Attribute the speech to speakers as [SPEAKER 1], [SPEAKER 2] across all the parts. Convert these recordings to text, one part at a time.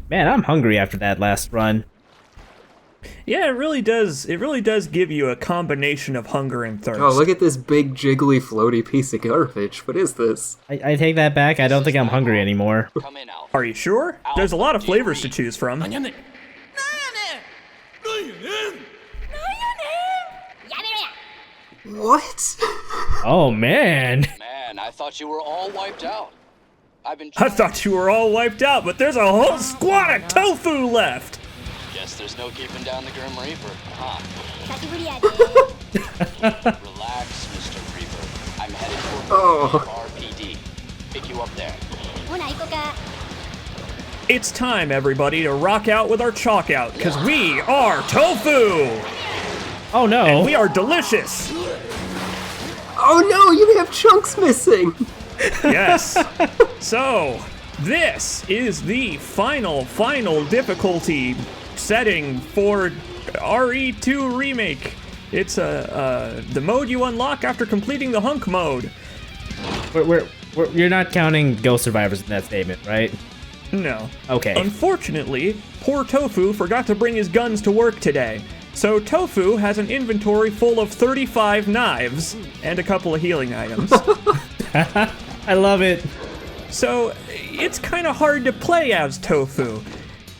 [SPEAKER 1] Man, I'm hungry after that last run.
[SPEAKER 2] Yeah, it really does. It really does give you a combination of hunger and thirst.
[SPEAKER 3] Oh, look at this big, jiggly, floaty piece of garbage. What is this?
[SPEAKER 1] I take that back. I don't think I'm hungry anymore.
[SPEAKER 4] Come in, Alpha.
[SPEAKER 2] Are you sure? There's a lot of flavors to choose from.
[SPEAKER 3] What?
[SPEAKER 1] Oh, man.
[SPEAKER 4] Man, I thought you were all wiped out. I've been
[SPEAKER 2] I thought you were all wiped out, but there's a whole squad of tofu left.
[SPEAKER 4] Guess there's no keeping down the Grim Reaper, huh? Relax, Mr. Reaper. I'm headed for RPD. Pick you up there.
[SPEAKER 2] It's time, everybody, to rock out with our chalk out, because we are tofu!
[SPEAKER 1] Oh, no.
[SPEAKER 2] And we are delicious!
[SPEAKER 3] Oh no, you have chunks missing!
[SPEAKER 2] Yes. So, this is the final difficulty setting for RE2 Remake. It's the mode you unlock after completing the h.u.n.k mode.
[SPEAKER 1] You're not counting Ghost Survivors in that statement, right?
[SPEAKER 2] No.
[SPEAKER 1] Okay.
[SPEAKER 2] Unfortunately, poor Tofu forgot to bring his guns to work today. So Tofu has an inventory full of 35 knives and a couple of healing items.
[SPEAKER 1] I love it.
[SPEAKER 2] So it's kind of hard to play as Tofu.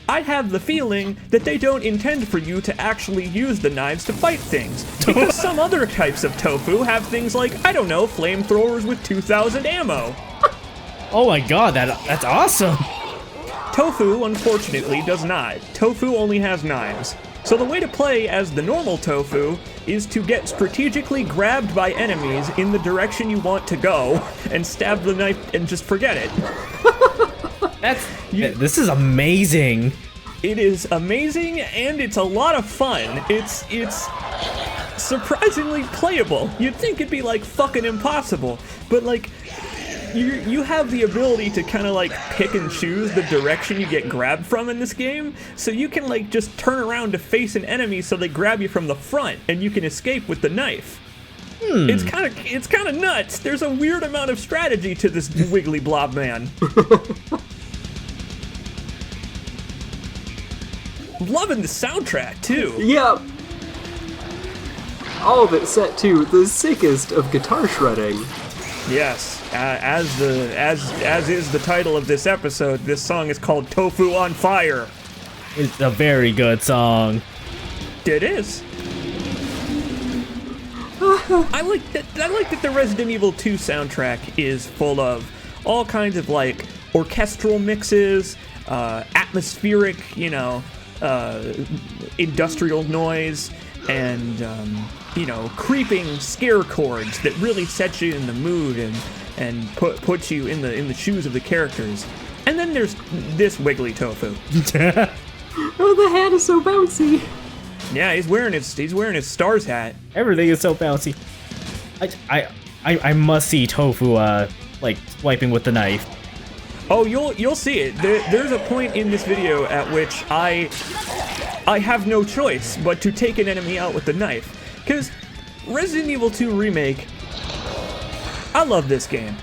[SPEAKER 2] I have the feeling that they don't intend for you to actually use the knives to fight things. Because some other types of Tofu have things like, I don't know, flamethrowers with 2,000 ammo.
[SPEAKER 1] Oh my god, that's awesome.
[SPEAKER 2] Tofu, unfortunately, does not. Tofu only has knives. So the way to play as the normal Tofu is to get strategically grabbed by enemies in the direction you want to go and stab the knife and just forget it.
[SPEAKER 1] This is amazing.
[SPEAKER 2] It is amazing and it's a lot of fun. It's surprisingly playable. You'd think it'd be like fucking impossible, but like you have the ability to kind of like pick and choose the direction you get grabbed from in this game, so you can like just turn around to face an enemy so they grab you from the front and you can escape with the knife. It's kind of nuts. There's a weird amount of strategy to this wiggly blob man. Loving the soundtrack too.
[SPEAKER 3] Yeah. All of it set to the sickest of guitar shredding.
[SPEAKER 2] Yes, as is the title of this episode, this song is called Tofu on Fire.
[SPEAKER 1] It's a very good song.
[SPEAKER 2] It is. I like that the Resident Evil 2 soundtrack is full of all kinds of like orchestral mixes, atmospheric, industrial noise, and creeping scare chords that really set you in the mood and put you in the shoes of the characters. And then there's this wiggly Tofu.
[SPEAKER 3] Oh, the hat is so bouncy.
[SPEAKER 2] Yeah, he's wearing his Stars hat.
[SPEAKER 1] Everything is so bouncy. I must see Tofu like swiping with the knife.
[SPEAKER 2] Oh, you'll see it. There's a point in this video at which I have no choice but to take an enemy out with the knife. Because Resident Evil 2 Remake, I love this game,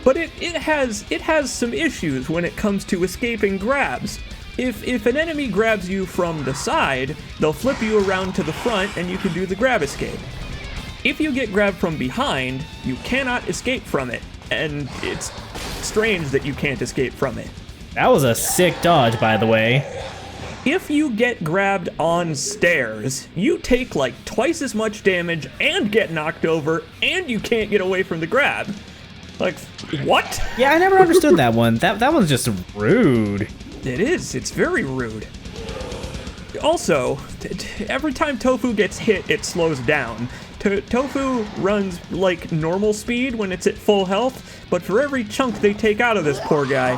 [SPEAKER 2] but it has some issues when it comes to escaping grabs. If an enemy grabs you from the side, they'll flip you around to the front and you can do the grab escape. If you get grabbed from behind, you cannot escape from it, and it's strange that you can't escape from it.
[SPEAKER 1] That was a sick dodge, by the way.
[SPEAKER 2] If you get grabbed on stairs, you take like twice as much damage and get knocked over, and you can't get away from the grab. Like, what?
[SPEAKER 1] Yeah, I never understood that one. That one's just rude.
[SPEAKER 2] It is. It's very rude. Also, every time Tofu gets hit, it slows down. Tofu runs like normal speed when it's at full health, but for every chunk they take out of this poor guy,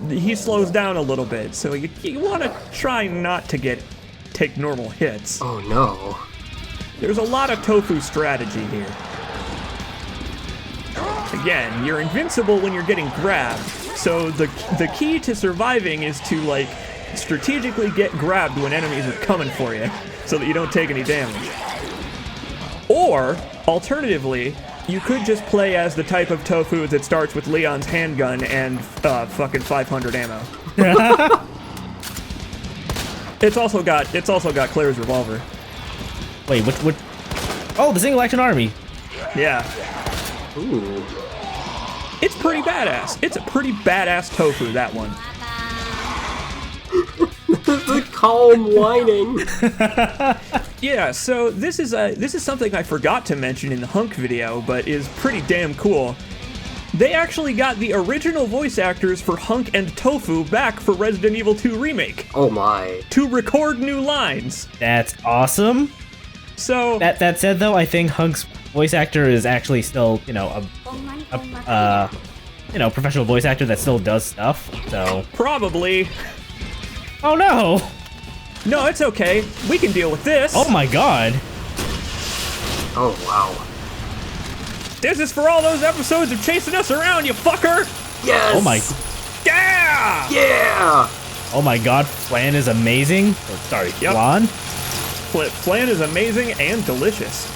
[SPEAKER 2] he slows down a little bit. So you want to try not to take normal hits.
[SPEAKER 3] Oh no.
[SPEAKER 2] There's a lot of Tofu strategy here. Again, you're invincible when you're getting grabbed, so the key to surviving is to like strategically get grabbed when enemies are coming for you, so that you don't take any damage. Or, alternatively, you could just play as the type of Tofu that starts with Leon's handgun and fucking 500 ammo. It's also got Claire's revolver.
[SPEAKER 1] Wait, what? Oh, the single action army.
[SPEAKER 2] Yeah.
[SPEAKER 3] Ooh.
[SPEAKER 2] It's pretty badass. It's a pretty badass tofu, that one.
[SPEAKER 3] The calm whining.
[SPEAKER 2] Yeah, so this is something I forgot to mention in the h.u.n.k video, but is pretty damn cool. They actually got the original voice actors for h.u.n.k and Tofu back for Resident Evil 2 Remake.
[SPEAKER 3] Oh my.
[SPEAKER 2] To record new lines.
[SPEAKER 1] That's awesome.
[SPEAKER 2] So
[SPEAKER 1] That said, though, I think h.u.n.k's voice actor is actually still, a professional voice actor that still does stuff. So
[SPEAKER 2] probably.
[SPEAKER 1] oh no!
[SPEAKER 2] No, it's okay. We can deal with this.
[SPEAKER 1] Oh my god!
[SPEAKER 3] Oh wow.
[SPEAKER 2] This is for all those episodes of chasing us around, you fucker!
[SPEAKER 3] Yes.
[SPEAKER 1] Oh my!
[SPEAKER 2] Yeah!
[SPEAKER 3] Yeah.
[SPEAKER 1] Oh my god! Flan is amazing. Or, sorry,
[SPEAKER 2] Yep.
[SPEAKER 1] Flan.
[SPEAKER 2] Flan is amazing and delicious.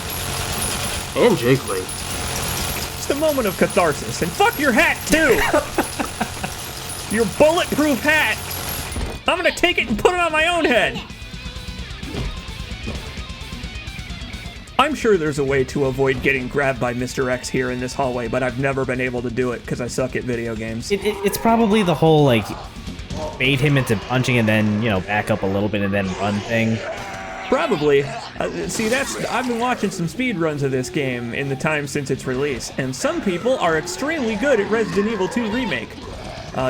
[SPEAKER 3] And Jiggly.
[SPEAKER 2] Just a moment of catharsis. And fuck your hat, too! Your bulletproof hat! I'm gonna take it and put it on my own head! I'm sure there's a way to avoid getting grabbed by Mr. X here in this hallway, but I've never been able to do it because I suck at video games.
[SPEAKER 1] It's probably the whole, like, bait him into punching and then, back up a little bit and then run thing.
[SPEAKER 2] Probably. See, I've been watching some speed runs of this game in the time since its release, and some people are extremely good at Resident Evil 2 Remake.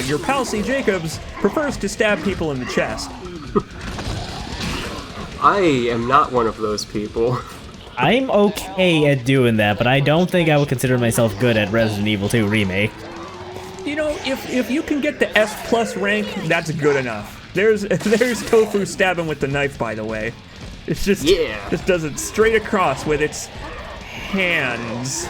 [SPEAKER 2] Your pal C. Jacobs prefers to stab people in the chest.
[SPEAKER 3] I am not one of those people.
[SPEAKER 1] I'm okay at doing that, but I don't think I would consider myself good at Resident Evil 2 Remake.
[SPEAKER 2] You know, if you can get the S+ rank, that's good enough. There's Tofu stabbing with the knife, by the way. It's just just does it straight across with its hands.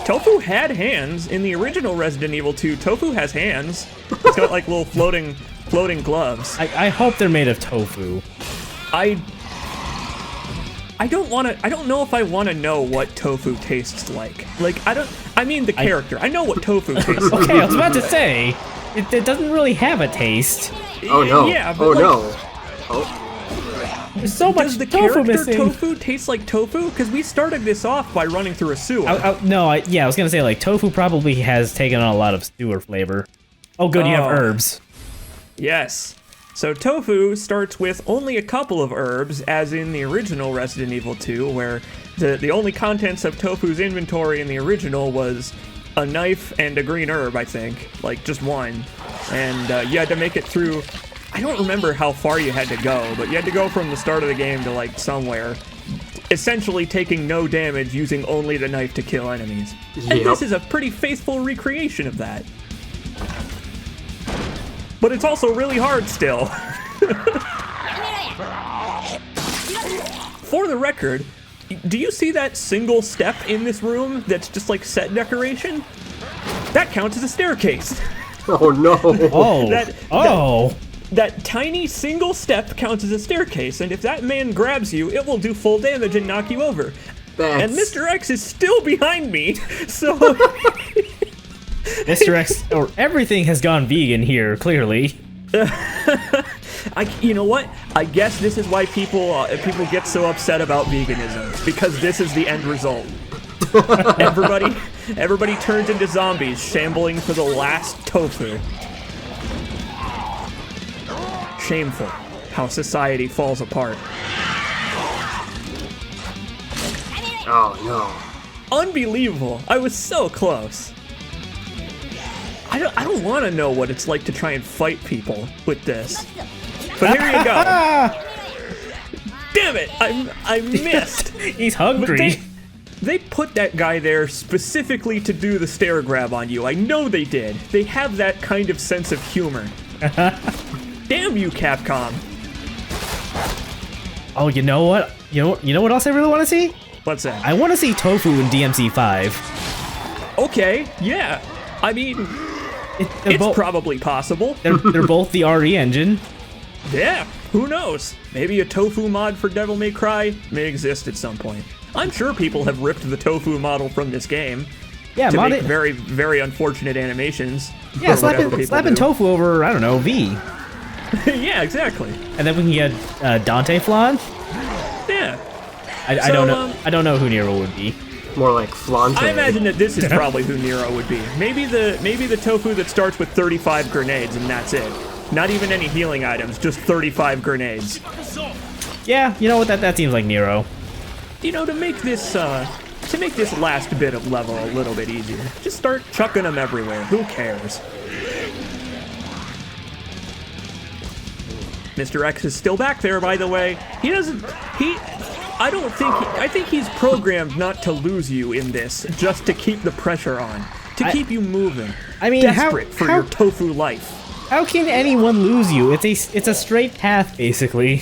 [SPEAKER 2] Tofu had hands in the original Resident Evil 2. Tofu has hands. It's got like little floating gloves.
[SPEAKER 1] I hope they're made of tofu.
[SPEAKER 2] I don't know if I want to know what tofu tastes like. Like I mean the character. I know what tofu tastes like.
[SPEAKER 1] Okay, I was about to say, it doesn't really have a taste.
[SPEAKER 3] Oh no.
[SPEAKER 2] Yeah, but
[SPEAKER 3] oh
[SPEAKER 2] like,
[SPEAKER 3] no. Oh.
[SPEAKER 1] There's so much
[SPEAKER 2] does the
[SPEAKER 1] tofu
[SPEAKER 2] character
[SPEAKER 1] missing.
[SPEAKER 2] Tofu taste like tofu? Because we started this off by running through a sewer.
[SPEAKER 1] I was gonna say, like, tofu probably has taken on a lot of sewer flavor. Oh good, you have herbs.
[SPEAKER 2] Yes. So tofu starts with only a couple of herbs, as in the original Resident Evil 2, where the only contents of tofu's inventory in the original was a knife and a green herb, I think. Like, just one. And you had to make it through... I don't remember how far you had to go, but you had to go from the start of the game to, like, somewhere. Essentially taking no damage using only the knife to kill enemies. And this is a pretty faithful recreation of that. But it's also really hard still. For the record, do you see that single step in this room that's just like set decoration? That counts as a staircase.
[SPEAKER 3] Oh no.
[SPEAKER 1] Oh.
[SPEAKER 2] That tiny single step counts as a staircase, and if that man grabs you, it will do full damage and knock you over. And Mr. X is still behind me, so...
[SPEAKER 1] Mr. X, or everything has gone vegan here, clearly.
[SPEAKER 2] You know what? I guess this is why people get so upset about veganism, because this is the end result. Everybody turns into zombies, shambling for the last tofu. Shameful how society falls apart.
[SPEAKER 3] Oh no.
[SPEAKER 2] Unbelievable. I was so close. I don't want to know what it's like to try and fight people with this. But here you go. Damn it! I missed.
[SPEAKER 1] He's hungry.
[SPEAKER 2] They put that guy there specifically to do the stair grab on you. I know they did. They have that kind of sense of humor. Damn you, Capcom.
[SPEAKER 1] Oh, you know what? You know what else I really want to see?
[SPEAKER 2] What's that?
[SPEAKER 1] I want to see Tofu in DMC 5.
[SPEAKER 2] Okay, yeah. I mean, it's probably possible.
[SPEAKER 1] They're both the RE engine.
[SPEAKER 2] Yeah, who knows? Maybe a Tofu mod for Devil May Cry may exist at some point. I'm sure people have ripped the Tofu model from this game.
[SPEAKER 1] Yeah,
[SPEAKER 2] to make very, very unfortunate animations.
[SPEAKER 1] Yeah, slapping Tofu over, I don't know, V.
[SPEAKER 2] Yeah, exactly.
[SPEAKER 1] And then we can get Dante Flan.
[SPEAKER 2] Yeah.
[SPEAKER 1] I don't know. I don't know who Nero would be.
[SPEAKER 3] More like Flante.
[SPEAKER 2] I imagine that this is probably who Nero would be. Maybe the TOFU that starts with 35 grenades and that's it. Not even any healing items, just 35 grenades.
[SPEAKER 1] Yeah, you know what? That seems like Nero.
[SPEAKER 2] You know, to make this last bit of level a little bit easier, just start chucking them everywhere. Who cares? Mr. X is still back there, by the way. I think he's programmed not to lose you in this, just to keep the pressure on, to keep you moving.
[SPEAKER 1] I mean,
[SPEAKER 2] desperate for your TOFU life.
[SPEAKER 1] How can anyone lose you? It's a straight path, basically.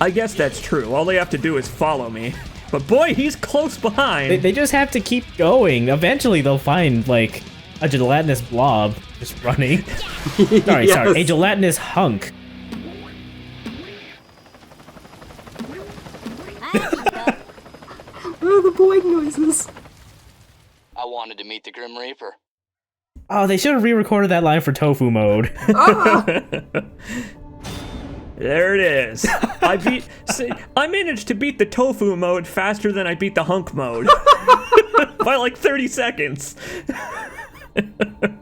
[SPEAKER 2] I guess that's true. All they have to do is follow me. But boy, he's close behind.
[SPEAKER 1] They just have to keep going. Eventually, they'll find, like, a gelatinous blob just running. Sorry, a gelatinous hunk.
[SPEAKER 3] Oh, the boing noises.
[SPEAKER 4] I wanted to meet the Grim Reaper.
[SPEAKER 1] Oh, they should have re-recorded that line for TOFU mode.
[SPEAKER 2] There it is. I managed to beat the TOFU mode faster than I beat the h.u.n.k mode. By like 30 seconds.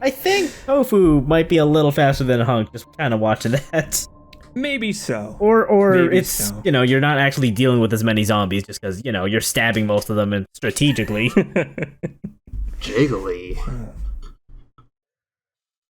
[SPEAKER 1] I think TOFU might be a little faster than h.u.n.k, just kind of watching that.
[SPEAKER 2] Maybe so.
[SPEAKER 1] Or
[SPEAKER 2] Maybe
[SPEAKER 1] it's,
[SPEAKER 2] so.
[SPEAKER 1] you know, you're not actually dealing with as many zombies just because, you know, you're stabbing most of them and strategically.
[SPEAKER 3] Jiggly.